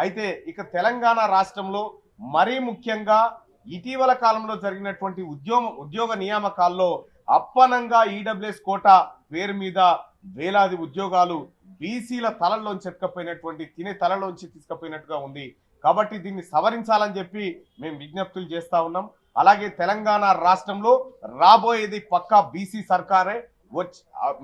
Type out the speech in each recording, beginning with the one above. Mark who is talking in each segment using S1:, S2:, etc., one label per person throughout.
S1: అయితే ఇక తెలంగాణ రాష్ట్రంలో మరీ ముఖ్యంగా ఇటీవల కాలంలో జరిగినటువంటి ఉద్యోగ నియామకాల్లో అప్పనంగా ఈడబ్ల్యూఎస్ కోటా పేరు మీద వేలాది ఉద్యోగాలు బీసీల తలల్లోంచి ఎత్తుకపోయినటువంటి తినే తలలోంచి తీసుకుపోయినట్టుగా ఉంది. కాబట్టి దీన్ని సవరించాలని చెప్పి మేము విజ్ఞప్తులు చేస్తా ఉన్నాం. అలాగే తెలంగాణ రాష్ట్రంలో రాబోయేది పక్కా బీసీ సర్కారే.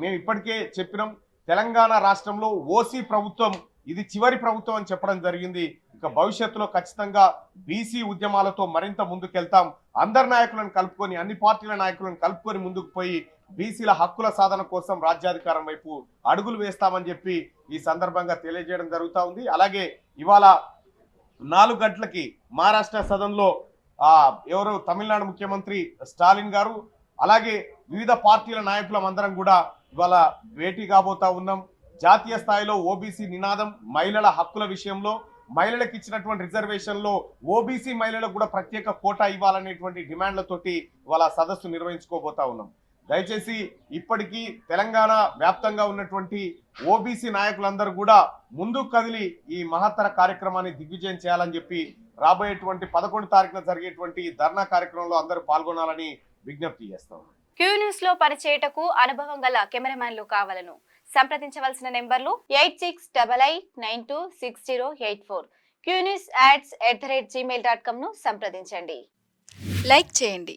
S1: మేము ఇప్పటికే చెప్పినాం, తెలంగాణ రాష్ట్రంలో ఓసీ ప్రభుత్వం ఇది చివరి ప్రభుత్వం అని చెప్పడం జరిగింది. ఇక భవిష్యత్తులో ఖచ్చితంగా బీసీ ఉద్యమాలతో మరింత ముందుకెళ్తాం. అందరి నాయకులను కలుపుకొని, అన్ని పార్టీల నాయకులను కలుపుకొని ముందుకు పోయి బీసీల హక్కుల సాధన కోసం రాజ్యాధికారం వైపు అడుగులు వేస్తామని చెప్పి ఈ సందర్భంగా తెలియజేయడం జరుగుతూ ఉంది. అలాగే ఇవాళ 4 గంటలకి మహారాష్ట్ర సదన్లో ఎవరు తమిళనాడు ముఖ్యమంత్రి స్టాలిన్ గారు, అలాగే వివిధ పార్టీల నాయకులం అందరం కూడా ఇవాళ భేటీ కాబోతా ఉన్నాం. జాతీయ స్థాయిలో ఓబీసీ నినాదం, మహిళల హక్కుల విషయంలో మహిళలకు ఇచ్చినటువంటి రిజర్వేషన్లో ఓబీసీ మహిళలకు కూడా ప్రత్యేక కోటా ఇవ్వాలనేటువంటి డిమాండ్లతోటి ఇవాళ సదస్సు నిర్వహించుకోబోతా ఉన్నాం. దయచేసి ఇప్పటికీ తెలంగాణ వ్యాప్తంగా ఉన్నటువంటి ఓబీసీ నాయకులందరూ కూడా ముందుకు కదిలి ఈ మహత్తర కార్యక్రమాన్ని దిగ్విజయం చేయాలని చెప్పి రాబోయేటువంటి 11 తారీఖున జరిగేటువంటి ధర్నా కార్యక్రమంలో అందరూ పాల్గొనాలని విజ్ఞప్తి చేస్తాం.
S2: క్యూ న్యూస్ లో పనిచేయటకు అనుభవం గల కెమెరామ్యాన్లు కావాలను సంప్రదించవలసిన నెంబర్లు 8688926084. qnewsads@gmail.com ను సంప్రదించండి. లైక్ చేయండి.